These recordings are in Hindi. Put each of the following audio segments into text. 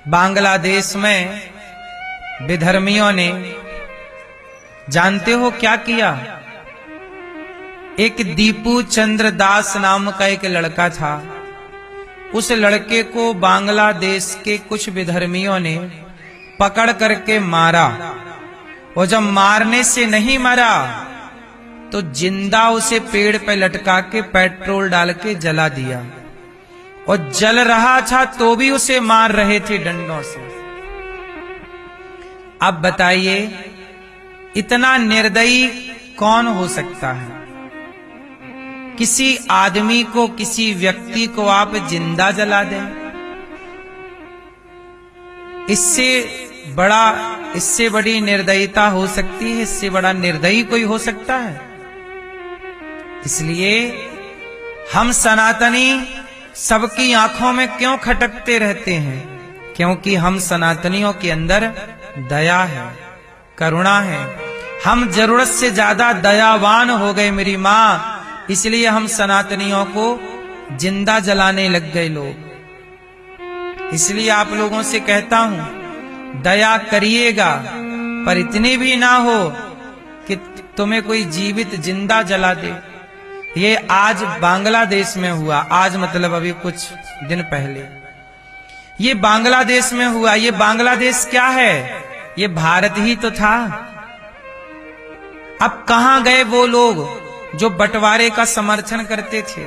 बांग्लादेश में विधर्मियों ने जानते हो क्या किया? एक दीपू चंद्र दास नाम का एक लड़का था। उस लड़के को बांग्लादेश के कुछ विधर्मियों ने पकड़ करके मारा, और जब मारने से नहीं मरा तो जिंदा उसे पेड़ पे लटका के पेट्रोल डाल के जला दिया, और जल रहा था तो भी उसे मार रहे थे डंडों से। अब बताइए इतना निर्दयी कौन हो सकता है? किसी आदमी को, किसी व्यक्ति को आप जिंदा जला दें, इससे बड़ी निर्दयता हो सकती है? इससे बड़ा निर्दयी कोई हो सकता है? इसलिए हम सनातनी सबकी आंखों में क्यों खटकते रहते हैं? क्योंकि हम सनातनियों के अंदर दया है, करुणा है। हम जरूरत से ज्यादा दयावान हो गए मेरी माँ, इसलिए हम सनातनियों को जिंदा जलाने लग गए लोग। इसलिए आप लोगों से कहता हूं दया करिएगा, पर इतनी भी ना हो कि तुम्हें कोई जीवित जिंदा जला दे। ये आज बांग्लादेश में हुआ, आज मतलब अभी कुछ दिन पहले ये बांग्लादेश में हुआ। ये बांग्लादेश क्या है? ये भारत ही तो था। अब कहां गए वो लोग जो बंटवारे का समर्थन करते थे?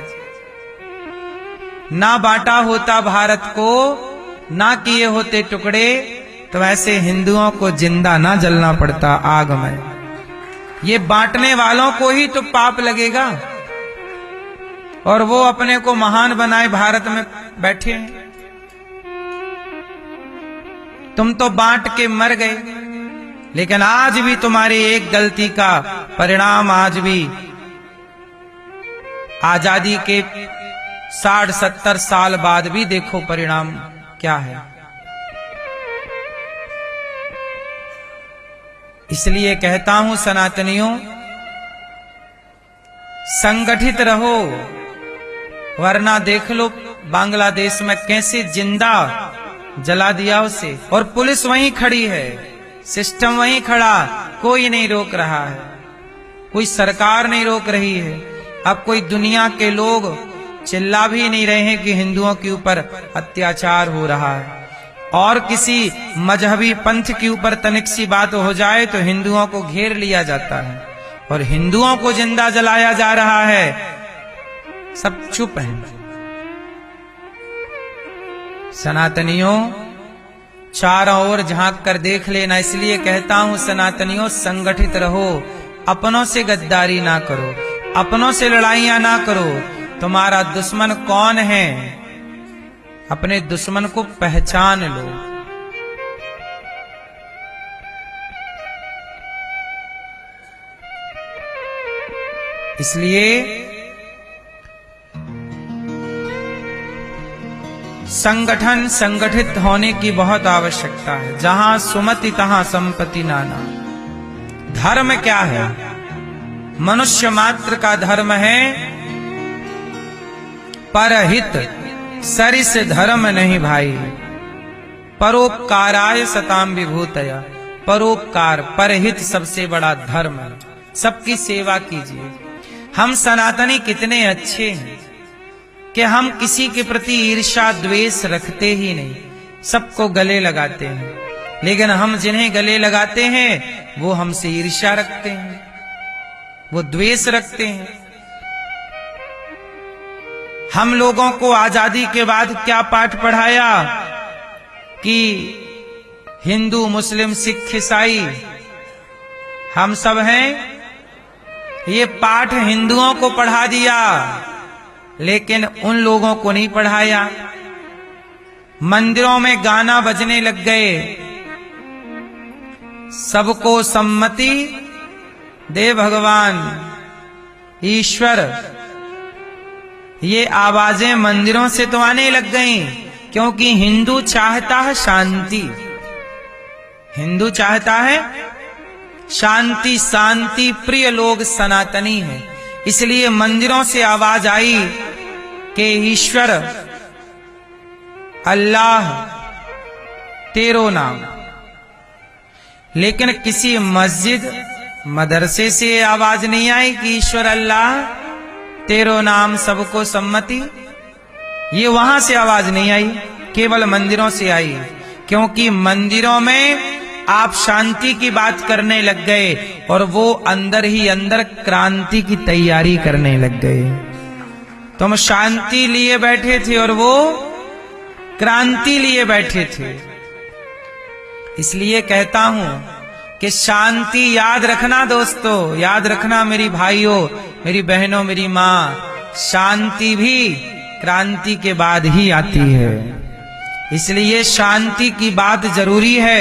ना बांटा होता भारत को, ना किए होते टुकड़े, तो ऐसे हिंदुओं को जिंदा ना जलना पड़ता आग में। ये बांटने वालों को ही तो पाप लगेगा, और वो अपने को महान बनाए भारत में बैठे हैं। तुम तो बांट के मर गए, लेकिन आज भी तुम्हारी एक गलती का परिणाम, आज भी आजादी के 60-70 साल बाद भी देखो परिणाम क्या है। इसलिए कहता हूं सनातनियों, संगठित रहो, वरना देख लो बांग्लादेश में कैसे जिंदा जला दिया उसे, और पुलिस वहीं खड़ी है, सिस्टम वहीं खड़ा, कोई नहीं रोक रहा है, कोई सरकार नहीं रोक रही है। अब कोई दुनिया के लोग चिल्ला भी नहीं रहे हैं कि हिंदुओं के ऊपर अत्याचार हो रहा है, और किसी मजहबी पंथ के ऊपर तनिक सी बात हो जाए तो हिंदुओं को घेर लिया जाता है, और हिंदुओं को जिंदा जलाया जा रहा है। सब चुप हैं। सनातनियों, चारों ओर झांक कर देख लेना। इसलिए कहता हूं सनातनियों, संगठित रहो, अपनों से गद्दारी ना करो, अपनों से लड़ाइयां ना करो। तुम्हारा दुश्मन कौन है? अपने दुश्मन को पहचान लो। इसलिए संगठन, संगठित होने की बहुत आवश्यकता है। जहां सुमति तहां संपत्ति नाना। धर्म क्या है? मनुष्य मात्र का धर्म है परहित, सरिस धर्म नहीं भाई। परोपकाराय सताम विभूतया। परोपकार, परहित सबसे बड़ा धर्म है। सबकी सेवा कीजिए। हम सनातनी कितने अच्छे हैं कि हम किसी के प्रति ईर्ष्या द्वेष रखते ही नहीं, सबको गले लगाते हैं। लेकिन हम जिन्हें गले लगाते हैं वो हमसे ईर्ष्या रखते हैं, वो द्वेष रखते हैं। हम लोगों को आजादी के बाद क्या पाठ पढ़ाया कि हिंदू, मुस्लिम, सिख, ईसाई हम सब हैं। ये पाठ हिंदुओं को पढ़ा दिया, लेकिन उन लोगों को नहीं पढ़ाया। मंदिरों में गाना बजने लग गए, सबको सम्मति दे भगवान ईश्वर। ये आवाजें मंदिरों से तो आने लग गईं, क्योंकि हिंदू चाहता है शांति। हिंदू चाहता है शांति, शांति प्रिय लोग सनातनी हैं। इसलिए मंदिरों से आवाज आई कि ईश्वर, अल्लाह तेरो नाम। लेकिन किसी मस्जिद मदरसे से आवाज नहीं आई कि ईश्वर अल्लाह तेरो नाम सबको सम्मति। ये वहां से आवाज नहीं आई, केवल मंदिरों से आई। क्योंकि मंदिरों में आप शांति की बात करने लग गए और वो अंदर ही अंदर क्रांति की तैयारी करने लग गए। तुम शांति लिए बैठे थे और वो क्रांति लिए बैठे थे। इसलिए कहता हूं कि शांति याद रखना दोस्तों, याद रखना मेरी भाइयों, मेरी बहनों, मेरी मां, शांति भी क्रांति के बाद ही आती है। इसलिए शांति की बात जरूरी है।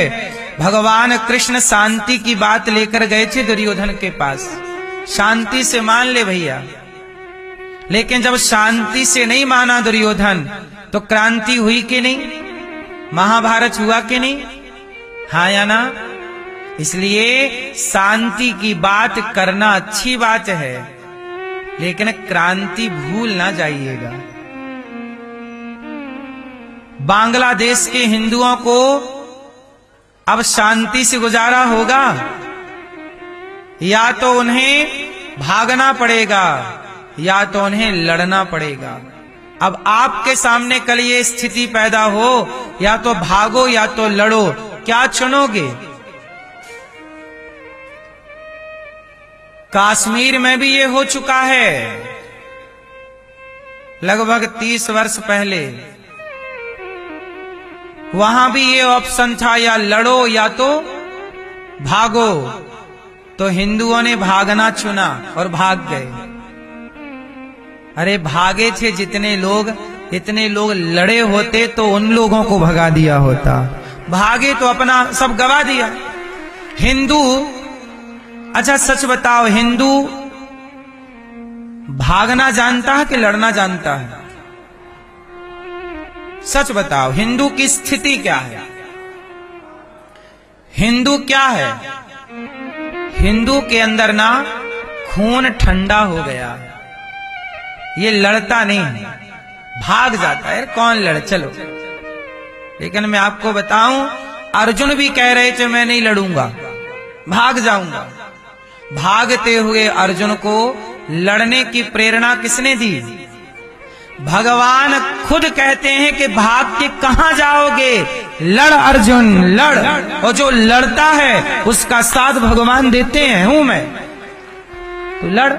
भगवान कृष्ण शांति की बात लेकर गए थे दुर्योधन के पास, शांति से मान ले भैया। लेकिन जब शांति से नहीं माना दुर्योधन तो क्रांति हुई कि नहीं, महाभारत हुआ कि नहीं, हाँ या ना। इसलिए शांति की बात करना अच्छी बात है, लेकिन क्रांति भूल ना जाइएगा। बांग्लादेश के हिंदुओं को अब शांति से गुजारा होगा या तो उन्हें भागना पड़ेगा या तो उन्हें लड़ना पड़ेगा। अब आपके सामने कल ये स्थिति पैदा हो, या तो भागो या तो लड़ो, क्या चुनोगे? कश्मीर में भी ये हो चुका है लगभग 30 वर्ष पहले। वहां भी ये ऑप्शन था, या लड़ो या तो भागो। तो हिंदुओं ने भागना चुना और भाग गए। अरे भागे थे जितने लोग, इतने लोग लड़े होते तो उन लोगों को भगा दिया होता। भागे तो अपना सब गवा दिया। हिंदू, अच्छा सच बताओ, हिंदू भागना जानता है कि लड़ना जानता है? सच बताओ, हिंदू की स्थिति क्या है? हिंदू क्या है? हिंदू के अंदर ना खून ठंडा हो गया है। ये लड़ता नहीं है, भाग जाता है। कौन लड़, चलो। लेकिन मैं आपको बताऊं, अर्जुन भी कह रहे थे मैं नहीं लड़ूंगा, भाग जाऊंगा। भागते हुए अर्जुन को लड़ने की प्रेरणा किसने दी? भगवान खुद कहते हैं कि भाग के कहां जाओगे, लड़ अर्जुन लड़। और जो लड़ता है उसका साथ भगवान देते हैं, हूं मैं, तो लड़।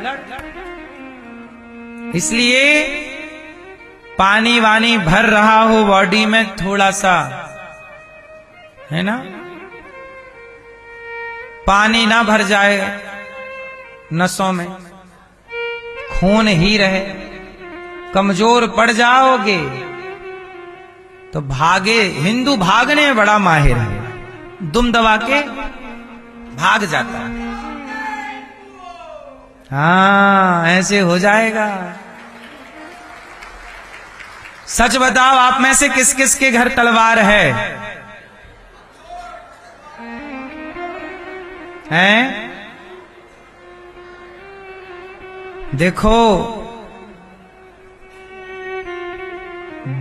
इसलिए पानी वानी भर रहा हो बॉडी में थोड़ा सा, है ना, पानी ना भर जाए नसों में, खून ही रहे, कमजोर पड़ जाओगे तो भागे। हिंदू भागने में बड़ा माहिर है, दुम दबा के भाग जाता है। हाँ, ऐसे हो जाएगा। सच बताओ, आप में से किस किस के घर तलवार है? हैं? देखो,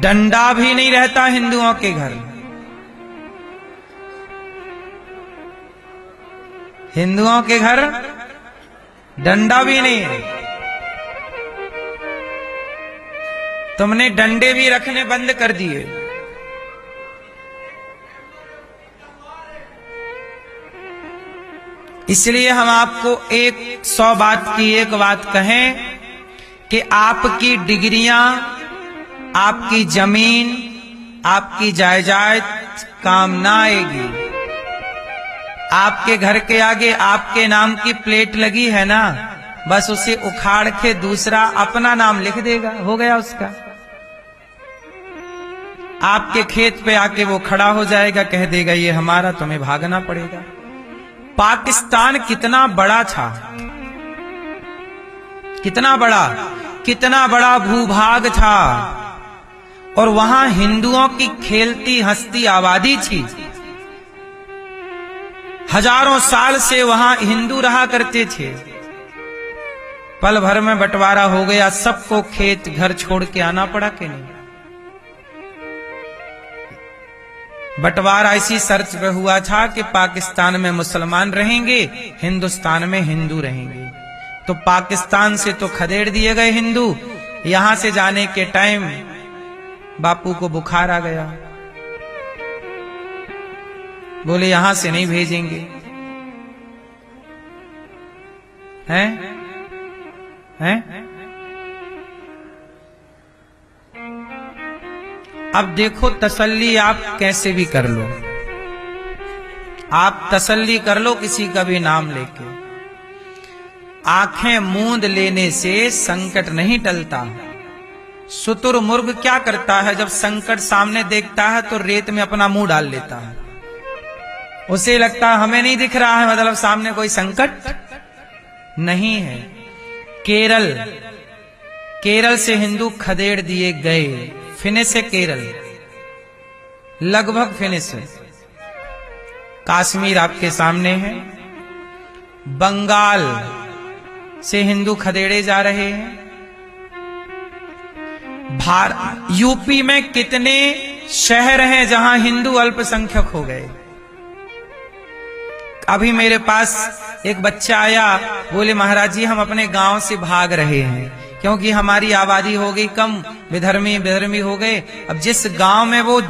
डंडा भी नहीं रहता हिंदुओं के घर। हिंदुओं के घर डंडा भी नहीं है। तुमने डंडे भी रखने बंद कर दिए। इसलिए हम आपको 100 बात की एक बात कहें कि आपकी डिग्रियां, आपकी जमीन, आपकी जायदाद काम ना आएगी। आपके घर के आगे आपके नाम की प्लेट लगी है ना, बस उसे उखाड़ के दूसरा अपना नाम लिख देगा, हो गया उसका। आपके खेत पे आके वो खड़ा हो जाएगा, कह देगा ये हमारा, तुम्हें भागना पड़ेगा। पाकिस्तान कितना बड़ा था, कितना बड़ा भूभाग था, और वहां हिंदुओं की खेलती हंसती आबादी थी। हजारों साल से वहां हिंदू रहा करते थे। पल भर में बंटवारा हो गया, सबको खेत घर छोड़ के आना पड़ा कि नहीं? बंटवारा इसी शर्त पे हुआ था कि पाकिस्तान में मुसलमान रहेंगे, हिंदुस्तान में हिंदू रहेंगे। तो पाकिस्तान से तो खदेड़ दिए गए हिंदू। यहां से जाने के टाइम बापू को बुखार आ गया, बोले यहां से नहीं भेजेंगे। हैं? अब देखो, तसल्ली आप कैसे भी कर लो, आप तसल्ली कर लो किसी का भी नाम लेके। आंखें मूंद लेने से संकट नहीं टलता। शुतुरमुर्ग क्या करता है, जब संकट सामने देखता है तो रेत में अपना मुंह डाल लेता है। उसे लगता है हमें नहीं दिख रहा है, मतलब सामने कोई संकट नहीं है। केरल से हिंदू खदेड़ दिए गए। फिनिश है केरल, लगभग फिनिश है। कश्मीर आपके सामने है। बंगाल से हिंदू खदेड़े जा रहे हैं। यूपी में कितने शहर हैं जहां हिंदू अल्पसंख्यक हो गए। अभी मेरे पास एक बच्चा आया, बोले महाराज जी हम अपने गांव से भाग रहे हैं क्योंकि हमारी आबादी हो गई कम, विधर्मी हो गए। अब जिस गांव में वो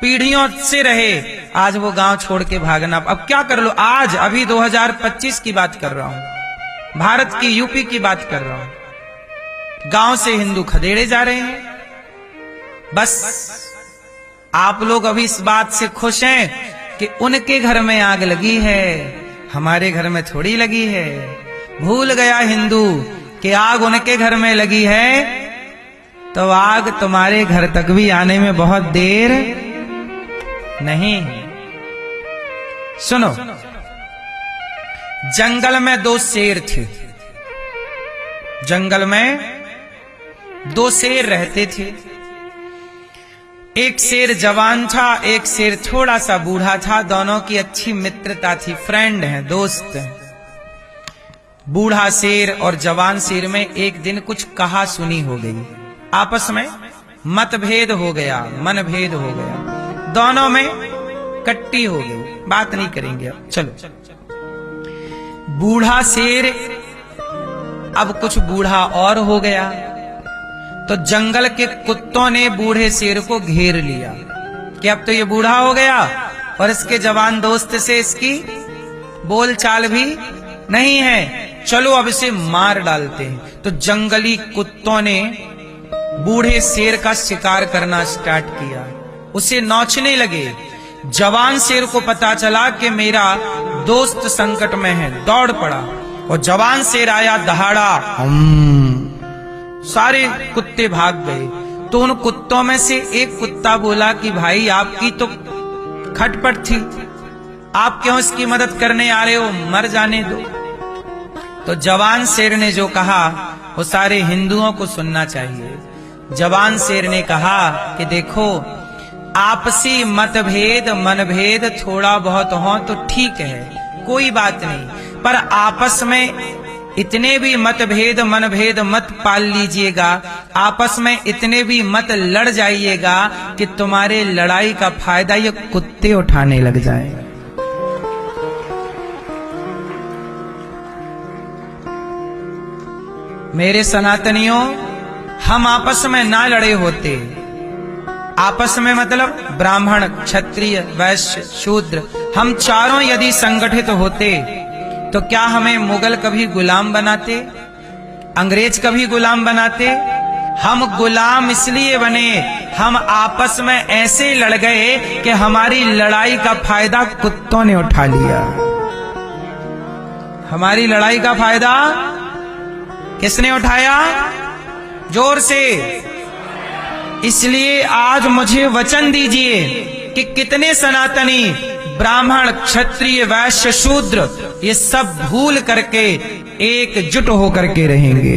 पीढ़ियों से रहे, आज वो गांव छोड़ के भागना। अब क्या कर लो, आज अभी 2025 की बात कर रहा हूं, भारत की यूपी की बात कर रहा हूं। गांव से हिंदू खदेड़े जा रहे हैं। बस आप लोग अभी इस बात से खुश हैं कि उनके घर में आग लगी है, हमारे घर में थोड़ी लगी है। भूल गया हिंदू कि आग उनके घर में लगी है तो आग तुम्हारे घर तक भी आने में बहुत देर नहीं। सुनो, जंगल में दो शेर थे। जंगल में दो शेर रहते थे। एक शेर जवान था, एक शेर थोड़ा सा बूढ़ा था। दोनों की अच्छी मित्रता थी, फ्रेंड हैं, दोस्त हैं। बूढ़ा शेर और जवान शेर में एक दिन कुछ कहा सुनी हो गई, आपस में मतभेद हो गया, मनभेद हो गया, दोनों में कट्टी हो गई। बात नहीं करेंगे अब, चलो। बूढ़ा शेर अब कुछ बूढ़ा और हो गया, तो जंगल के कुत्तों ने बूढ़े शेर को घेर लिया कि अब तो ये बूढ़ा हो गया और इसके जवान दोस्त से इसकी बोलचाल भी नहीं है, चलो अब इसे मार डालते हैं। तो जंगली कुत्तों ने बूढ़े शेर का शिकार करना स्टार्ट किया, उसे नोचने लगे। जवान शेर को पता चला कि मेरा दोस्त संकट में है, दौड़ पड़ा और जवान शेर आया दहाड़ा, सारे कुत्ते भाग गए। तो उन कुत्तों में से एक कुत्ता बोला कि भाई आपकी तो खटपट थी, आप क्यों इसकी मदद करने आ रहे हो, मर जाने दो। तो जवान शेर ने जो कहा वो सारे हिंदुओं को सुनना चाहिए। जवान शेर ने कहा कि देखो, आपसी मतभेद मनभेद थोड़ा बहुत हो तो ठीक है, कोई बात नहीं, पर आपस में इतने भी मतभेद मनभेद मत पाल लीजिएगा, आपस में इतने भी मत लड़ जाइएगा कि तुम्हारे लड़ाई का फायदा ये कुत्ते उठाने लग जाए। मेरे सनातनियों, हम आपस में ना लड़े होते, आपस में मतलब ब्राह्मण क्षत्रिय वैश्य शूद्र, हम चारों यदि संगठित होते तो क्या हमें मुगल कभी गुलाम बनाते, अंग्रेज कभी गुलाम बनाते? हम गुलाम इसलिए बने, हम आपस में ऐसे लड़ गए कि हमारी लड़ाई का फायदा कुत्तों ने उठा लिया। हमारी लड़ाई का फायदा किसने उठाया? जोर से। इसलिए आज मुझे वचन दीजिए कि कितने सनातनी ब्राह्मण क्षत्रिय वैश्य शूद्र ये सब भूल करके एकजुट होकर के रहेंगे।